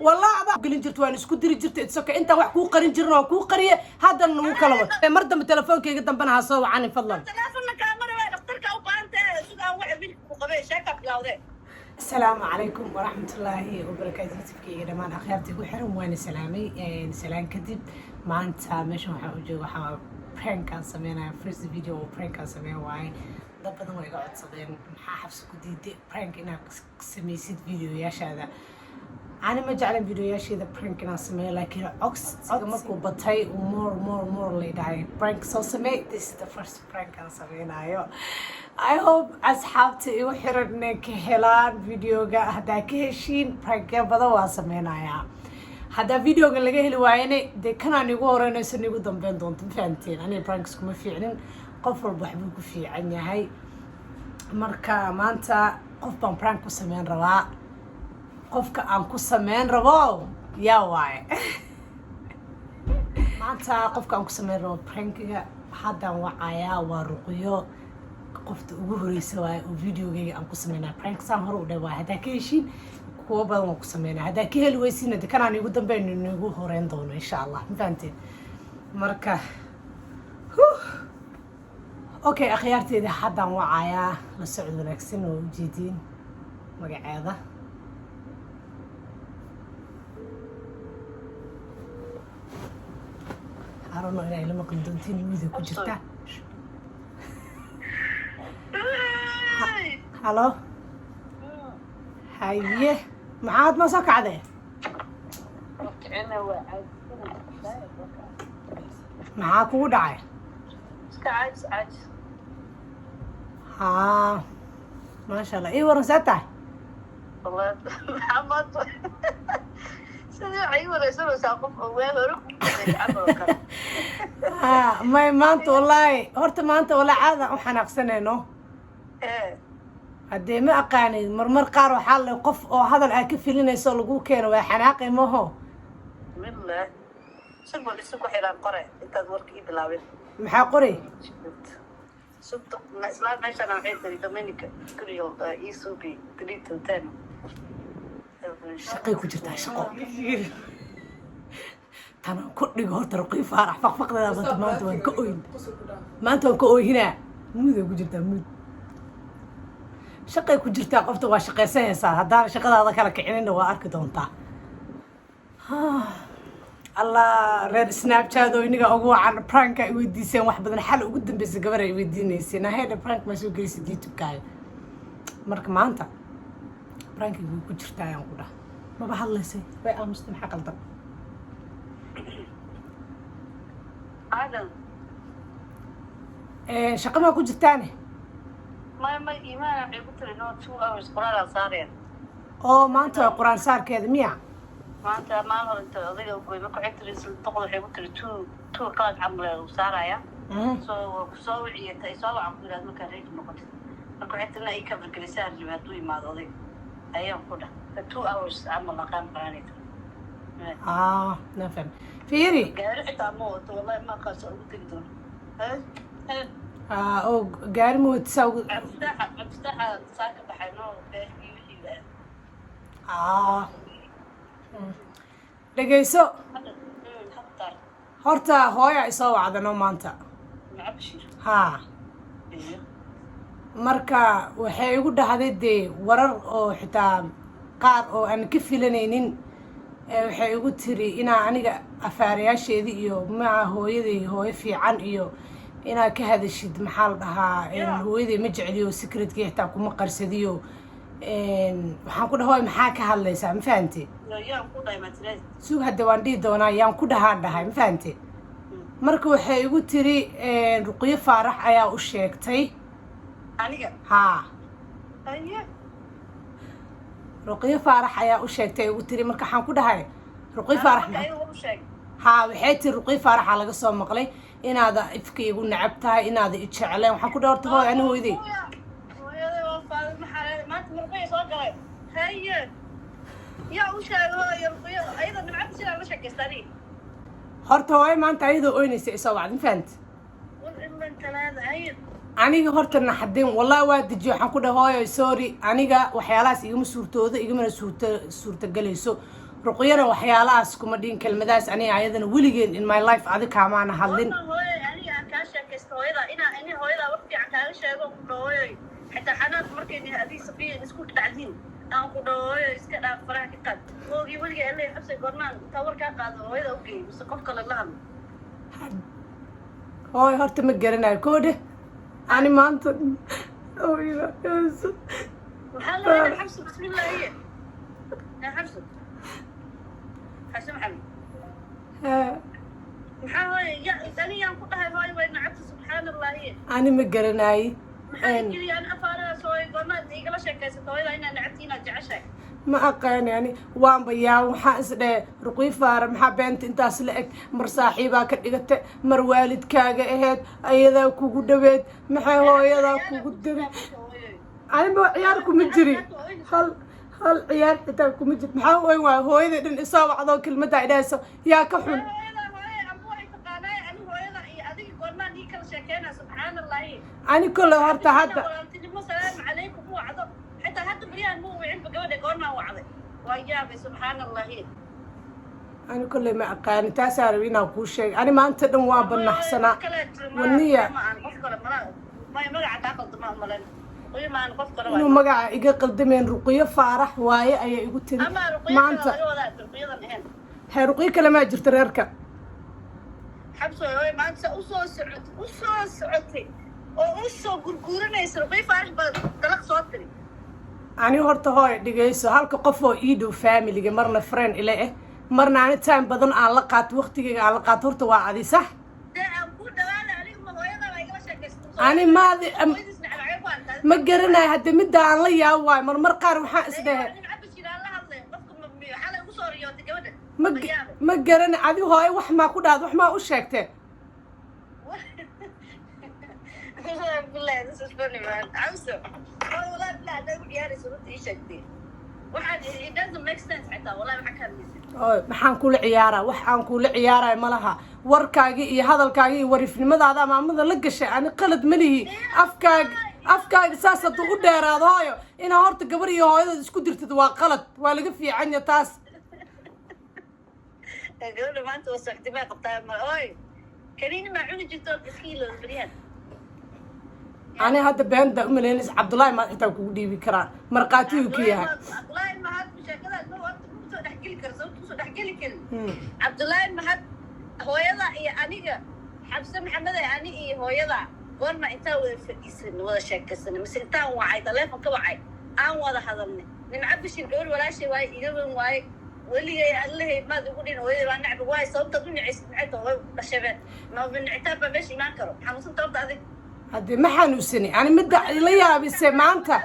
والله أبا قلنا جرت وأنا سكوت دري جرت إتسوك أنت وحكو قرين جرنا وكو قرية هذا نو كلامه مرة من تلفونك قدام بنها صو عني فضلا السلام عليكم ورحمة الله وبركاته. تفكي دمان أخيرتي وحرم وين سلامي سلام كذب ما أنت مش محوج وحنا prank كان سمينا first video prank كان سمينا واي ضبطنا ويقعد صدين حافظ كدي prank إنك سميسيد فيديو يا شهادة أنا ما جعلن فيديو يا شهادة prank أنا سمينا لكن عكس مركو بطي ومور اللي داعي prank so سمي this is the first prank كان سمينا أيوه. I hope أصحابتي وحرنا كهلان فيديو هذا كهشين prank بدو واسمينا يا هذا فيديو قال لقيه الوعيني ده كان أنا يقول أنا سني قدام بين دونتم فهمتين أنا pranks كم في عين قفل بحبك في عين هاي مركا ما أنت قف بان prank كسمين رواء قف كأن كسمين رواء يا واي ما أنت قف كأن كسمين رواء prank هذا وعيا ورقيو قفت وجهري سواء وفيديو جي أنكو سمينا prank سام هرو ده واحد هكيشين كوا بدل ما كسمينا هذا كه الويسين ده كان عني قدام بين إنه يجو هورين دونه إن شاء الله فهمتي مركا أوكي أخيارتي ده حدا وعيا للسعود ونكسين وجديدين مقعدة عارفنا إلى لما كنت دونتين ميزة كجرتا هلو هايه معاد ما ساك عده معاك ودعي عاج ها ما شاء الله ايه ورثتها والله محمد سنة عيوة رسول ساقف وين رك ما انت والله هرت ما انت ولا عادة وحناقسنينو هدي ما أقاني مرمر قارو حال وقف أو هذا العكف اللي يسولقوه كانوا وحناقي ما هو والله سبوا حيران قري أنت دورك إيه بلاوي محاقري سبت إسلام ماشي أنا عيد تري دومينيك كل يوم يسوقي تري تنتين شقي كجرتها شقو تنا كل جهور ترقي فرح فقد هذا ما أنت وين كأوين ما أنت وين كأوين هنا مودة كجرتها مود شقي كجرتها قفت وشقي سهسة هذا شقي هذا كلا كعنين وأرك دونتا الله ريد سناب شات وينيجا أقوى عن برانك يودي سين واحد بدنا حل وقدم بس قبره يوديني سين هذا برانك ما شو قيس اليوتيوب كاي مرك ما أنت برانك يقول كجرتها يوم كده ما بحل سي بقى مستم حق الضب عادل شقي ما كجرتاني ما إيمان قلت له إنه 2 hours قرار صارين ما أنت قرآن صار كذا مية ما أنت ما هو أنت أضيع وقوي ما كنت رسل تقول قلت له 2 كان عمله وصاريا سو عيت يسوي عمله لازم كان ريت ما كنت لنا أي كبر كريسان اللي هدوي ما ضلي أيام كده 2 hours عمل مقام برانيت نفهم فيري قال حتى موت والله ما قاس قلت له أو قارمو تسوي افتح ساكت بحنو ده يحيل dhageyso حتى horta hooya isoo wacdano maanta معبشر haa marka waxay igu dhahday dee warar oo xitaa qaar oo aan ka filanaynin waxay igu tiri inaa aniga afaarayaasheedii iyo maca hooyaday hooyo fiican iyo inaa ka hadashid maxaa la dhahaa hooyaday ma jecliyo secretkii xitaa kuma qarsadiyo waxaan ku dhahoy maxaa ka hadlaysaa ma fahantay suug hadda waan dhihi doonaa yaan ku dhahay ma fahantay marka waxay igu tiri ruqyo faarax ayaa u sheegtay aniga haa ruqyo faarax ayaa u sheegtay igu tiri marka waxaan ku dhahay ruqyo faarax haa waxay tiri ruqyo faaraxa laga soo maqlay inaada ifka igu nacab tahay inaada i jecleen waxaan ku dhahay horta hooy ani hooyaday horta hooyo maanta ayadoo oynaysa isoo wacd ma fahanta aniga horta naxadin wallahi waa dejiyo waxaan ku dhahay hooyo sorry aniga waxyaalahaas igama suurtooda igamana suurtagelayso ruqyana waxyaalahaas kuma dhihin kelmadaas aniga ayadana weligeen in my life adi kaamaana hadlin aniga aan kaa sheekaysto hooyada inaa hooyada waqti aan kaaga sheego ku dhahooyoy xitaa xanaad markayni adii safiya isku dhacdiin aan ku dhahooyo iska dhaaf faraha ka qaad moogii weliga alle xabsi gornaan tawar kaa qaado hooyada u geey mise qof kale la hadlo hooy horta ma garanayo koodhe ani maanta maxaa la xabsi bismillaahiye xabsi maxamed maxaa hooye aniyaan ku dhahay hooye way nacabta subxaan allaahiye ani ma garanaye ma aqaani ani waanba yaa waxaa isdhehe ruqii faara maxaa beenta intaas la eg mar saaxiibaa ka dhigata mar waalidkaaga aheyd ayadaa kugu dhaweed maxay hooyadaa kugu daray aniba ciyaar kuma jiri hal ciyaar xitaa kuma jiri maxaa oyn waay hooyada dhan isoo wacdoo kelmaddaa idhahayso yaa ka xun ani kole horta hadda ani kole ma aqaani taasaa rabi inaan kuu sheegay ani maanta dhan waa banaxsanaa waniya inuu magaca iga qaldameen ruqiyo faarax waaye ayaa igu tiri maanta hee ruqiyo kale maa jirta reerka xabsooy maanta usoo socotay oo usoo gurguuranaysa ruqii faarax baa dalaq soo tiri ani horta hooy dhigayso halka qof oo ii dhow familiga marna friend ile eh marna ani time badan aan la qaato waqtigeyga aan la qaato horta waa adi sax ani maadi ma garanayo hadda midda aan la yaabo waayo marmar qaar waxaan isdhehe ma garana adi hooyo wax maa ku dhahda wax maa u sheegtee maxaan kula ciyaaraa wax aan kula ciyaarayo ma laha warkaagii iyo hadalkaagii iyo wariifnimadaada maamada la gashay ani qalad ma lihi afkaaga saas hadduu u dheeraado hooyo inaa horta gabar iyo hooyadooda isku dirtid waa qalad waa laga fiicanya taas gabadha maanta waa socdimaa qabtaa oy kaniini maa cuni jirto iskiilo baryahan ani hadda beenta umaleynaysa cabdullaahi maad xitaa kugu dhiibi karaa markhaatiyuu ka yahay cabdullaahi mahad sheekadaas ma horta kusoo dhexgeli kara sababta kusoo dhexgeli karin cabdullaahi mahad hooyada iyo aniga xabse maxamede ani iyo hooyada goorma intaan wada fadhiisan wada sheekaysan mise intaan wacay taleefon ka wacay aan wada hadalnay nimca bishir gabadh walaashay waaye iga wen waaye weligay allahay maad ugu dhin hooyada waa nacbi waaye sababtaad u nicaysid maxay tahay dhashabeen ma nicitaab baa meesha imaan karo xanuunsanta horta adig haddii ma xanuunsani ani midda la yaabise maanta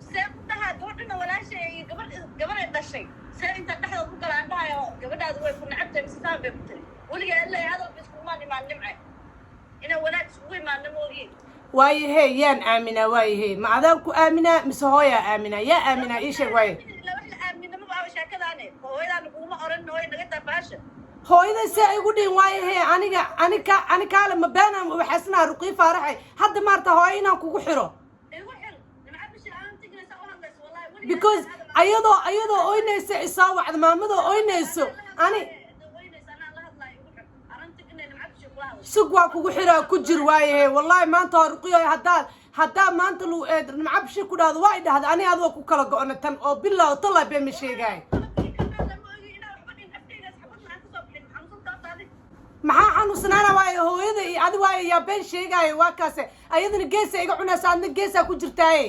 see ku dhahaa gabadhana walaashay iyo gabaday dhashay see intaa dhexdood ku kala aan dhahayo gabadhaadu way ku nacabtahay mise saan bay ku tiri weligay allahay hadalba iskumaan imaan nimce inaa wanaag iskugu imaana moogiin waayahe yaan aaminaa waayahe ma adaan ku aaminaa mise hooyaa aaminaa yaa aaminaa ii sheeg waaye hooyaday si ay igu dhihin waayahe ani kaale ma beenam waxaasnaa ruqii faaraxay hadda maarta hooyo inaan kugu xiro because ayadoo oynaysa isoo wacda maamadoo oynayso ani sug waa kugu xiraa ku jir waayahe wallaahi maanta waa ruqiyo haddaa maanta nimca bishir ku dhahdo waa i dhahda ani adoo ku kala go-ona tan oo bilow tallaa been ma sheegaay maxaa xanuunsanaana waayo hooyada iyo adi waayo yaa been sheegaayo waa kaase ayadana geesa iga cunaysa adna geesaa ku jirtaaye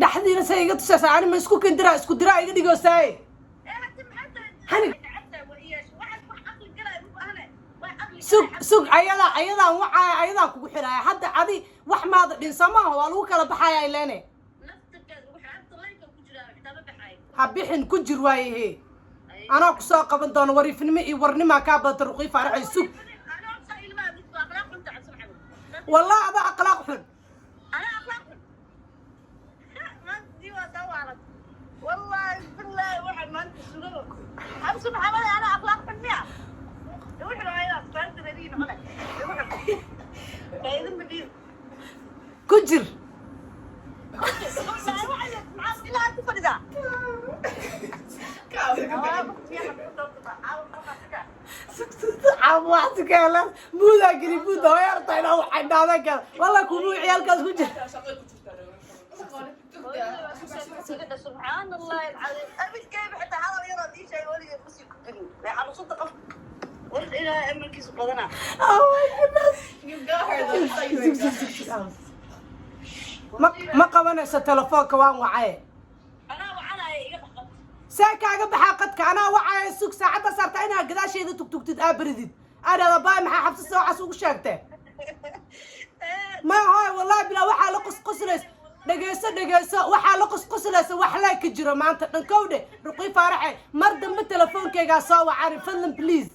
dhexdiina say iga tusaysaa ani ma isku kendiraa isku diraa iga dhigoosaye sug ayadaan wacaaya ayadaan kugu xiraaya hadda adi wax maada dhinsamaha waa lagu kala baxaya ileene ha bixin ku jir waayahe anaa kusoo qaban doono wariifnimo iyo warnimaa kaa badata ruqii faaraxay sug والله هذا أخلاق حن والله بالله واحد ما انت سلوك امسك محمد انا اخلاق بالمئة يروح له عيال فانت ذلين هنا يروح فاذا بدي كجر عوضت كلام مو ذاك اللي بود هاي أرطينا أو حد هذا كلام والله كونوا عيال كاس كجر سبحان الله العظيم أبي كيف حتى هذا يرى دي شيء ولي بس يكتبني على صدق قلت إلى أمريكي سبحانه Oh my goodness you got her ما قبناش التلفون كوان وعي أنا وعنا يقطع ساكا بحا قدك أنا وعي سوق ساعة صارت أنا قداش إذا تك تتقابردين أنا باي محا حبس الساعة سوق شاكته ما هاي والله بلا وحا لقص قصلس dhageyso waxaa la qusquslaysa wax la ka jiro maanta dhankowde ruqii faaraxay mar dambe telefoonkayga soo wacari fadlan please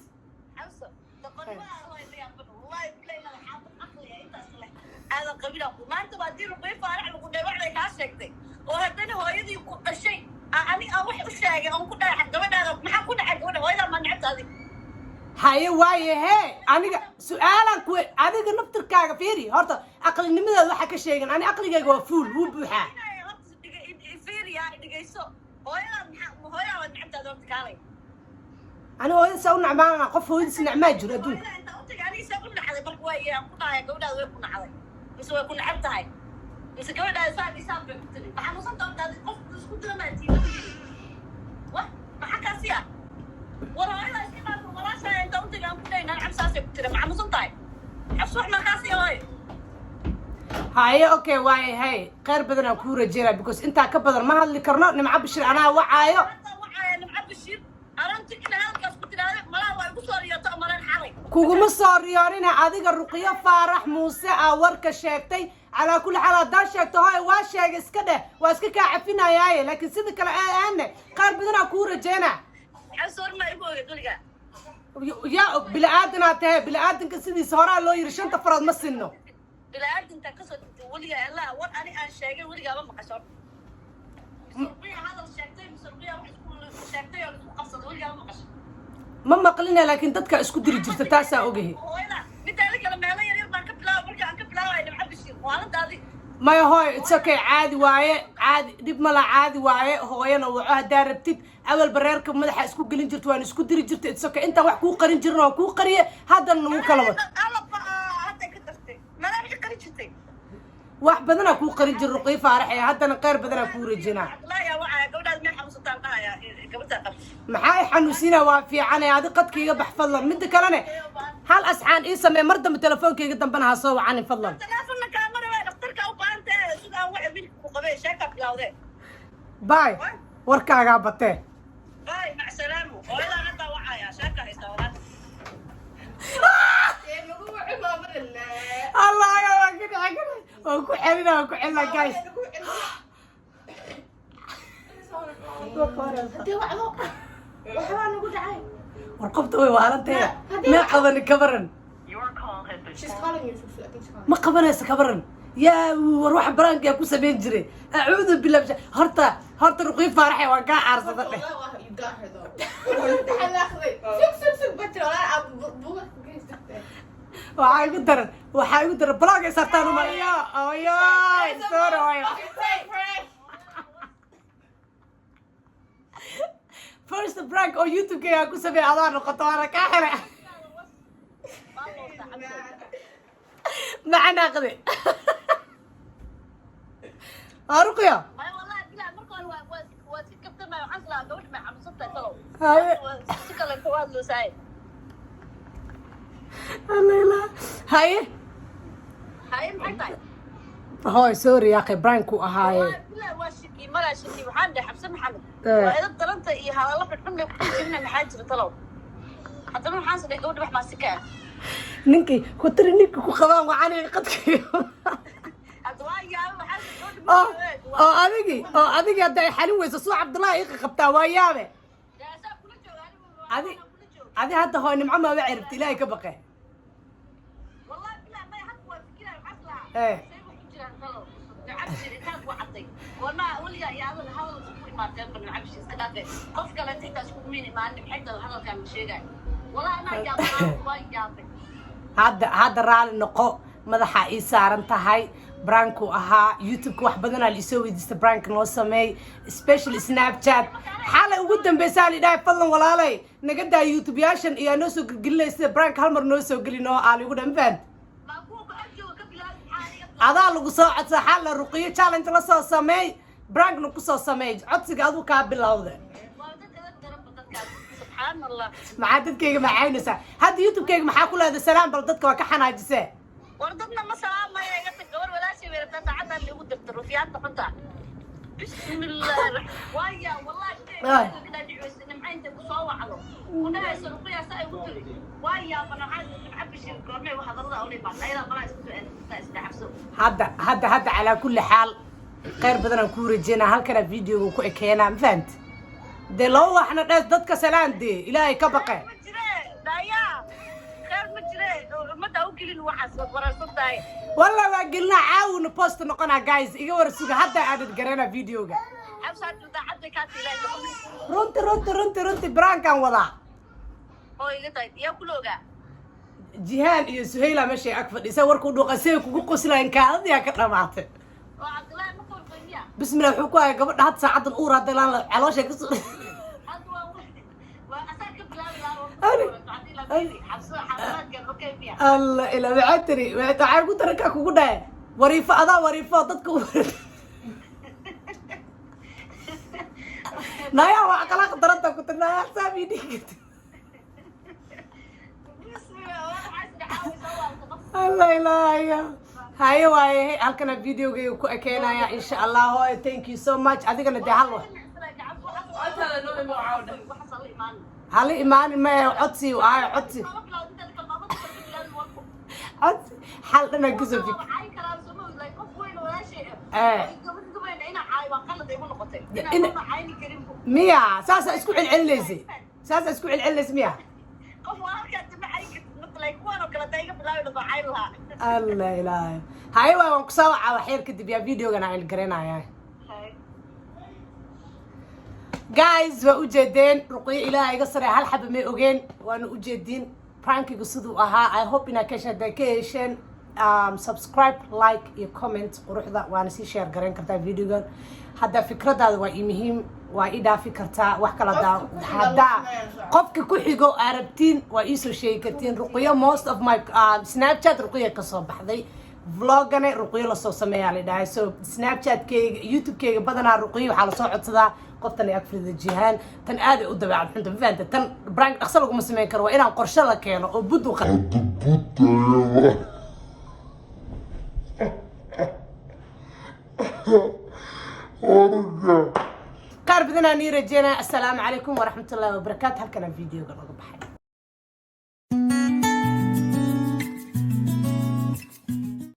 هذا قبيلة ما أنت بعدين رقي فارح لو كنا واحد يكاسكتي وهذين هو يدي كل شيء أنا أروح أشتاق أو كنا حق قبل هذا ما حكون حق قبل وإذا ما نعبت هذه هاي واي هاي أنا سؤالك أنا نبتركاga فيري هرتا عقل نمدا waxa ka sheegan أنا عقليga waa full wuu buuxa فيري يا دقيسو هويا نعبت هذا كالي أنا هو سو نعمان قف هو نعما جرا دون أنت قلت يعني سأقول لحد بركوا يا كنا يا قبل هذا ويكون علي بس هو يكون عبت هاي بس قبل هذا صار يسافر قلت لي ما وصلت هذا قف بس كنت لما تيجي واه ما حكى سيا ورا هذا الشيء ما شيء أنت قلت لي أنا كنا نلعب ساسي قلت لي ما وصلت هاي عبس وإحنا كاسي هاي هاي أوكي واي هاي غير بدنا كورة جيرا بيكوس أنت كبدر ما هاللي كرنا نمعب الشيء أنا وعايو نمعب الشيء أنا أنت كنا هذا كاس قلت لي هذا ما لا يقصر يا تأمر الحري كوجو صاريارنا عادي الرقية فارح موسى ورك شاكتي على كل حال دا شاكتو هاي واشاك اسكده واسكك عفينا ياي لكن سيدك الآن قال بدنا كورة جينا حصور ما يبغى يقول يا بالعادنا تاه بالعادن كسيدي سهرة لو يرشان تفرض مسنو بالعاد انت قصد ولي لا ور أنا شاكي ولي قبل ما قصر مسرقية هذا الشاكتين مسرقية واحد يقول شاكتين ولا قصد ولي قبل ما قصر ما مقلنا لكن دتك اسكو دري جرت تاسا اوغي هوينا مثالك لما يلا يريد ما كبلا ورجع كبلا اللي محب الشيء وانا هذه ما هوي اتسكي عادي وايه عادي دب ملا عادي وايه هوينا وعه داربتid اول bareerka madaxa isku gelin jirto waan isku diri jirtay اتسكي inta wax ku qarin jirno ku qariye hadan nagu kala wad hadda ka dartay ma la qarin jirtay wax badana ku qarin jir ruqii faaraxay hadana qeyr badana ku rajina la ya waxa gabadhaas meel xamuusan qahaya gabadha qab maxay xanuusina waa fiican ay adi qadkayga bax fadlan mid kalena hal asxaan ii samee mar dambe telefoonkayga dambana ha soo wacani fadlan telefoonka kaamara waa dhakhtarka u baahantay sidaan wax bil ku qabay sheeka bilawde باي warkaaga batee باي مع السلامه ولا هذا وعايا شاكا يستورات الله يا كده كده وكحلنا جايز ورقبت وارنتي ما قبل كبرن ما قبل كبرن يا وروح برانك يا كوسا بينجري اعوذ بالله هرتا رقي فارحي وقع عرصتني waxaa igu daran blog ay sartaan umalayo oyoy sorry first prank oo youtube-kayga ku sameey adaa noqoto waana kaa xire macana qade aruqya والله بلا مركون وكبت ما عسلا قوش ما حمصتها تلو هاي سكلا كواد لو ساي الله هاي هاي محتاج هاي سوري يا اخي برانكو هاي لا واشكي ما لا شكي وحامد حبس محمد واذا طلنت اي هذا الله فرحنا كنا محاجر تلو حتى من حاسس اني قود ما سكاه ninkii ku tiri ninka ku qabaan waxaan qadkii oo adigi hadda ay xalin weyso soo cabdullaahi iqa qabtaa waa yaabe adi hadda hooy nimco ma wacirabta ilaahay ka baqe والله وليا يا هذا ما تنبل العبش كذا قف قال انت تسكت مين ما عندي حتى هذا كان شيء والله انا يا هذا رال نقو مدحا اي سارن tahay برانكو اها يوتيوب wax badan la soo weydiista brank noo sameey special snapchat xalay ugu dambeysay li dhaay fadlan walaalay naga daa youtube yaashan iyo noo soo gelgelinaysa brank hal mar noo soo gelino aan ugu dhanfaan ma ku ajoog ka bilaad adaa lagu soo codsa xal la ruqiyo challenge la soo sameey brank nu ku soo sameey codsiga adu ka bilowda سبحان الله ما dadkayga ma caynaysa hadda youtube-kayga maxaa ku leedahay salaam bal dadka waa ka xanaajisay wardadna ma salaamaya iga tag gabar walaashay weerarta saacada lagu dirtiro fiyaanta xunta bismillah waya wallahi kida dhicaysa nimcaynta ku soo wacdo kunahay soo qiyaasa ay ku tiri waya banaxad abishir goornay waxa darada oo leeyahay ayada banaas isdhaxabso hadda ala kulli xaal qeyr badan aan ku rajeenaa halkana video ku ekeenaa ma fahanti de loo waxna dadka salaande ilaahay ka baqay daya khayr ma jire ma daa u gelin waxaas wararsantahay والله واقلنا عاون بوست نقنا جايز إيجا ورسوق حتى عدد قرينا فيديوجا. أبصر تدا حتى كاتي لا رنتي بران كان وضع. هو اللي طيب يا كلوجا. جيهان يا سهيلة ماشي أكفر يسوي كودو قسيم كوكو سلا إن كان يا كرامات. وعبد الله ما كور قنيا. بسم الله الحكومة قبل هاد ساعة الأورا هذا على وش يقص. الله إلا بعتري تعال قلت لك أكو قدا وريفة هذا وريفة تذكر نايا وعقلك درتك كنت نايا حسابي ديك الله إلهي هاي واي هالكنا فيديو جاي كأكينا يا إن شاء الله هاي thank you so much أديك أنا دهالو هلا إيمان ما عطسي وعاي عطسي عطسي حال أنا جزء فيك ميا ساسا اسكو العليزي ساسا اسكو العليز ميا الله إلهي هاي وان كسوع على حير كدب يا فيديو كان على الجرينا يا جايز وأجدين رقي إلهي قصر هل حب ما أجين وأنا أجدين برانكي قصدوا أها I hope إنك كشدكيشن subscribe like comment وروح ذا وأنا سي share قرين كرتا فيديو كان هذا فكرة هذا وإيمهم وإذا فكرتها وحكلا دا هذا قفك كحيجو عربتين وإيسو شيء كتير رقية most of my snapchat رقية كصوب حذي vlog أنا رقية لصو سمي على ده so snapchat كي يوتيوب كي بدنا رقية وحلا صوت صدا قفتني أكفر الجيهان تن آدي قدام عبد الحمد فانت تن برانك أخسركم مسمين كروا إنا قرشة لك يعني وبدو قارب ذنا نيرجينا السلام عليكم ورحمة الله وبركاته هل كان الفيديو قبل بحي